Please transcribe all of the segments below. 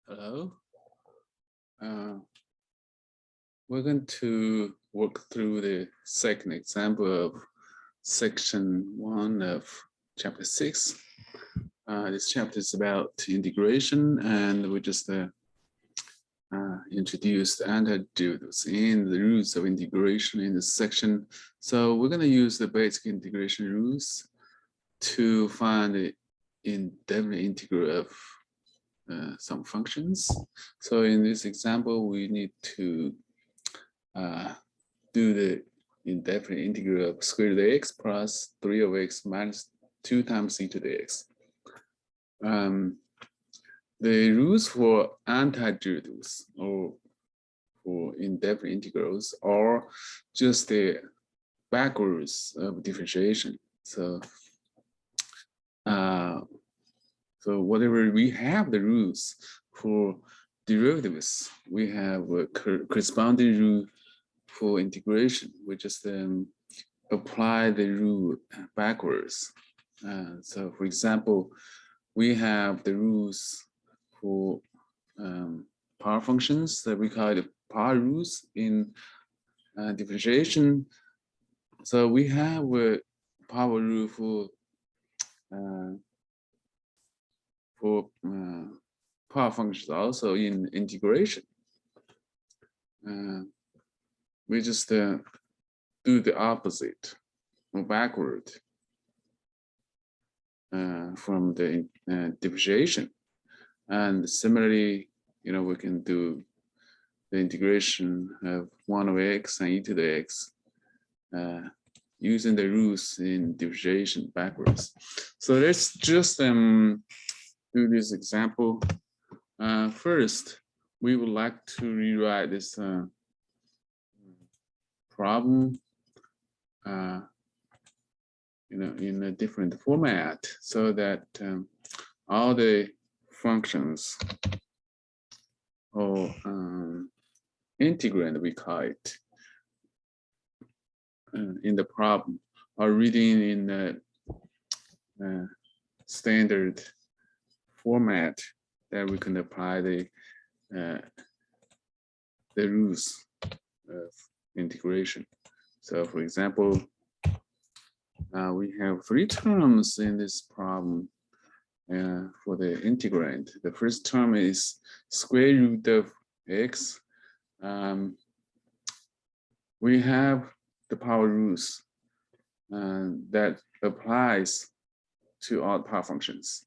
Hello. Uh, we're going to work through the second example of section 1 of chapter 6. This chapter is about integration, and we just introduced antiderivative in the rules of integration in this section. So we're going to use the basic integration rules to find the indefinite integral of some functions. So in this example, we need to do the indefinite integral of square root of x plus 3 of x minus 2 times e to the x. The rules for antiderivatives or for indefinite integrals are just the backwards of differentiation. So so whatever we have the rules for derivatives, we have a corresponding rule for integration. We just apply the rule backwards. So for example, we have the rules for power functions that we call the power rules in differentiation. So we have a power rule for power functions also in integration. We just do the opposite or backward from the differentiation. And similarly, we can do the integration of 1 over x and e to the x using the rules in differentiation backwards. So let's just do this example. First, we would like to rewrite this problem in a different format so that all the functions or integrand, we call it, in the problem are written in the standard format that we can apply the rules of integration. So for example, we have 3 terms in this problem for the integrand. The first term is square root of x. We have the power rules that applies to all power functions.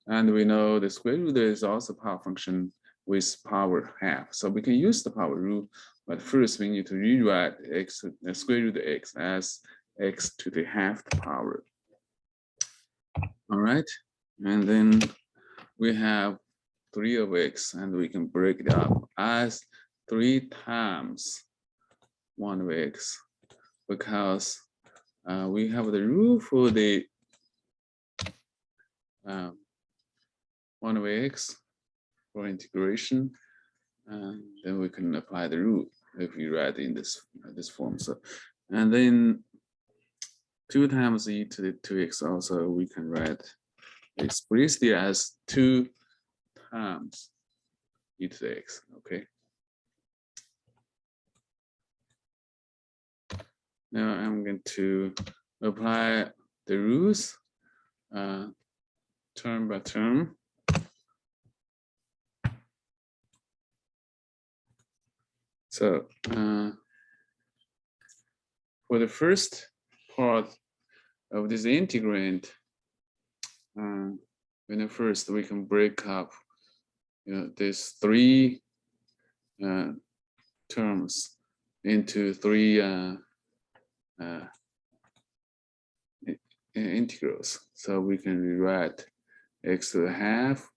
And we know the square root is also a power function with power half. So we can use the power rule, but first we need to rewrite x, the square root of x as x to the half power. All right, and then we have 3 of x, and we can break it up as 3 times 1 of x, because we have the rule for the 1 of x for integration, and then we can apply the rule if we write in this form. So, and then 2 times e to the 2x also we can write explicitly as 2 times e to the x. Okay. Now I'm going to apply the rules term by term. So for the first part of this integrand, first we can break up these 3 terms into 3 integrals. So we can rewrite x to the half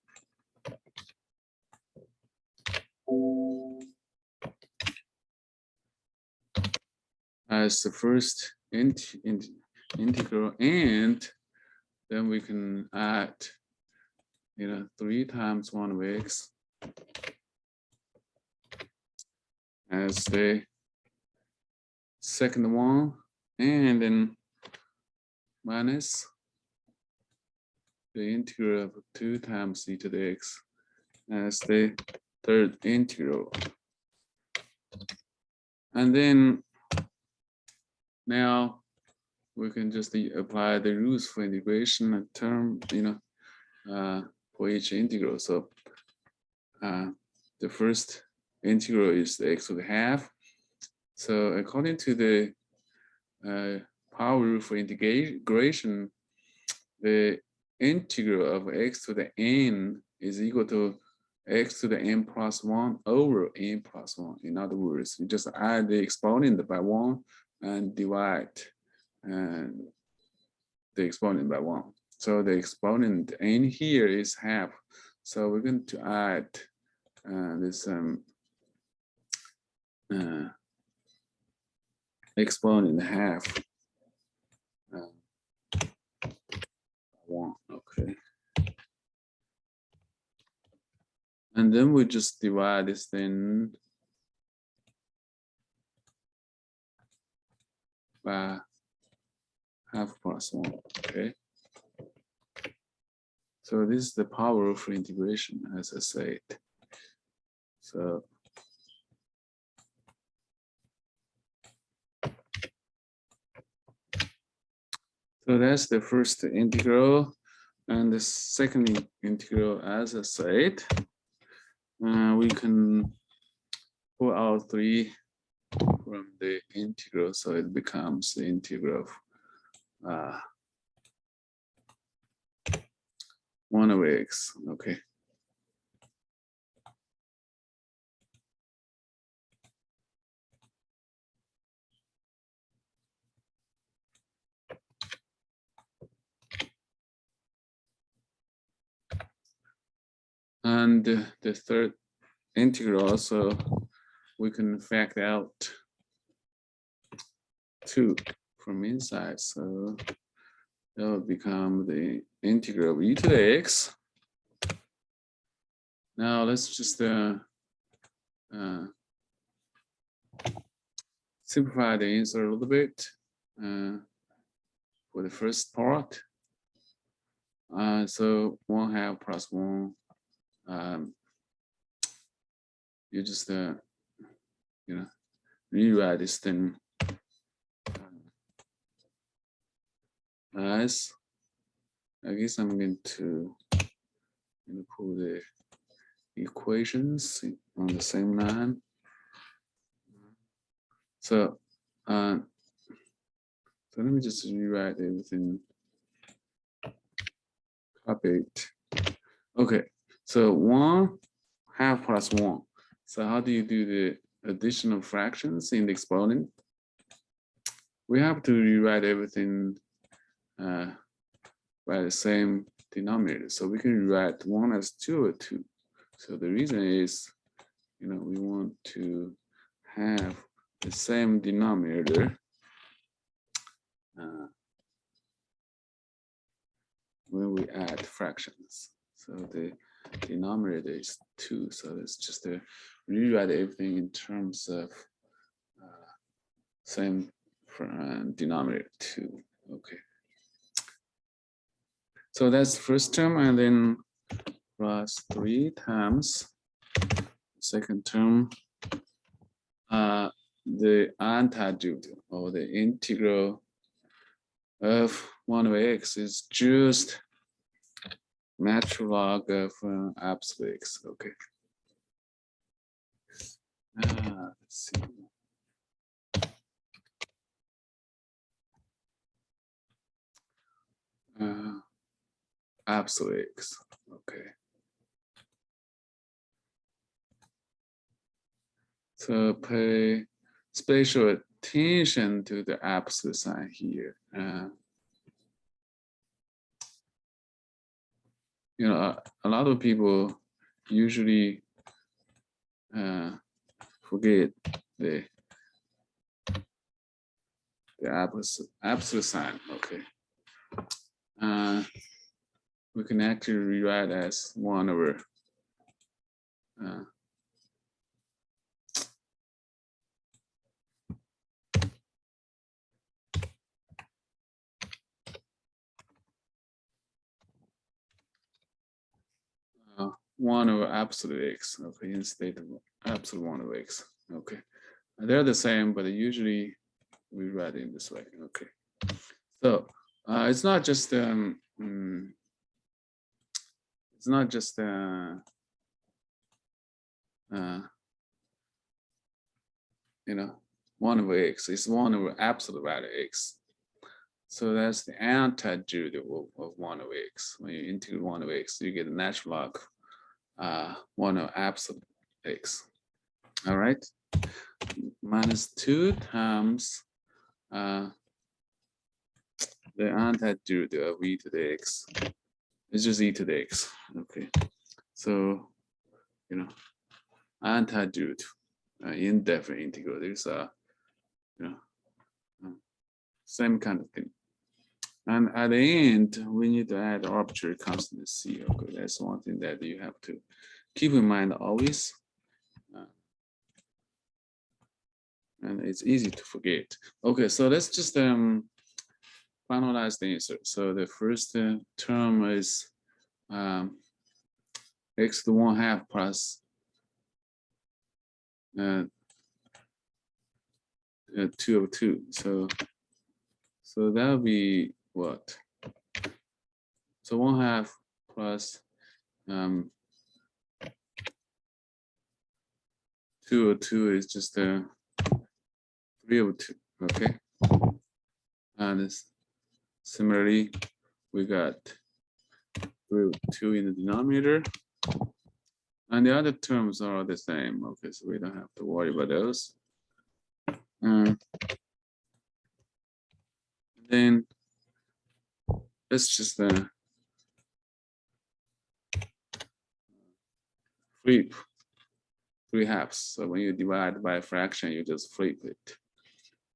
as the first integral, and then we can add 3 times 1 of x as the second one, and then minus the integral of 2 times e to the x as the third integral. And then now we can just apply the rules for integration term, for each integral. So the first integral is the x to the half. So according to the power rule for integration, the integral of x to the n is equal to x to the n plus 1 over n plus 1. In other words, you just add the exponent by 1 and divide the exponent by 1. So the exponent n here is half. So we're going to add this exponent half. 1, okay. And then we just divide this thing by half plus 1, okay. So this is the power of integration, as I said. So that's the first integral, and the second integral, as I said, we can pull out 3 from the integral, so it becomes the integral of 1 over x, okay. And the third integral also, we can factor out 2 from inside, so that will become the integral of e to the x. Now let's just simplify the answer a little bit for the first part. So 1/2 plus 1. You just rewrite this thing as, I guess I'm going to put the equations on the same line. So let me just rewrite everything. Copy it. Okay, so 1/2 plus 1. So how do you do the additional fractions in the exponent? We have to rewrite everything by the same denominator. So we can rewrite 1 as 2 or 2. So the reason is, we want to have the same denominator when we add fractions. So the denominator is 2. So it's just to rewrite everything in terms of same denominator 2. Okay. So that's the first term, and then plus 3 times second term. The antidute, or the integral of 1 over x, is just natural log of absolute x. Okay. Let's see. Absolute x. Okay. So pay special attention to the absolute sign here. A lot of people usually forget the absolute sign. Okay. We can actually rewrite as 1 over 1 over absolute x, okay, instead of absolute 1 over x, okay. They're the same, but usually we write it in this way, okay. So it's not just it's not just you know, 1 over x, it's 1 over absolute value x. So that's the antiderivative of 1 over x. When you integrate 1 over x, you get the natural log 1 over absolute x. All right, minus 2 times the antiderivative of e to the x. It's just e to the x. Okay, so you know, antiderivative indefinite integral. There's a same kind of thing. And at the end, we need to add arbitrary constant c. Okay, that's one thing that you have to keep in mind always. And it's easy to forget. Okay, so let's just finalize the answer. So the first term is x to 1/2 plus 2 over 2. So that would be what? So 1/2 plus 2 over 2 is just 3 over 2. Okay. And similarly, we got 3 over 2 in the denominator. And the other terms are the same. Okay, so we don't have to worry about those. Then let's just flip 3/2. So when you divide by a fraction, you just flip it.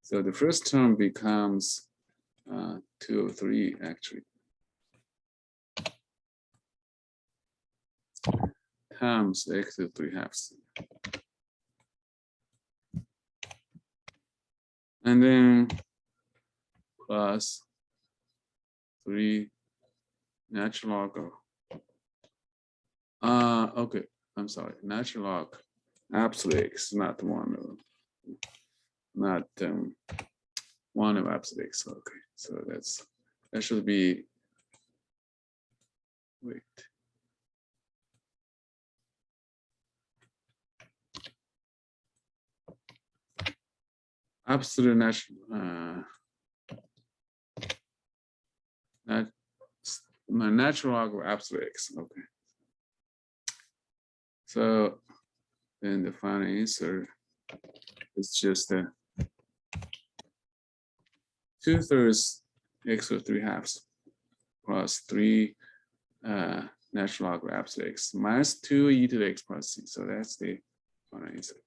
So the first term becomes 2 over 3 actually. Times x to 3/2. And then plus 3 natural log of, okay, I'm sorry, natural log absolute x, not 1 of absolute x. Okay, so that should be, wait. Absolute natural, my natural log of absolute x. Okay. So then the final answer is just 2/3 x to 3/2 plus 3 natural log of absolute x minus 2 e to the x plus c. So that's the final answer.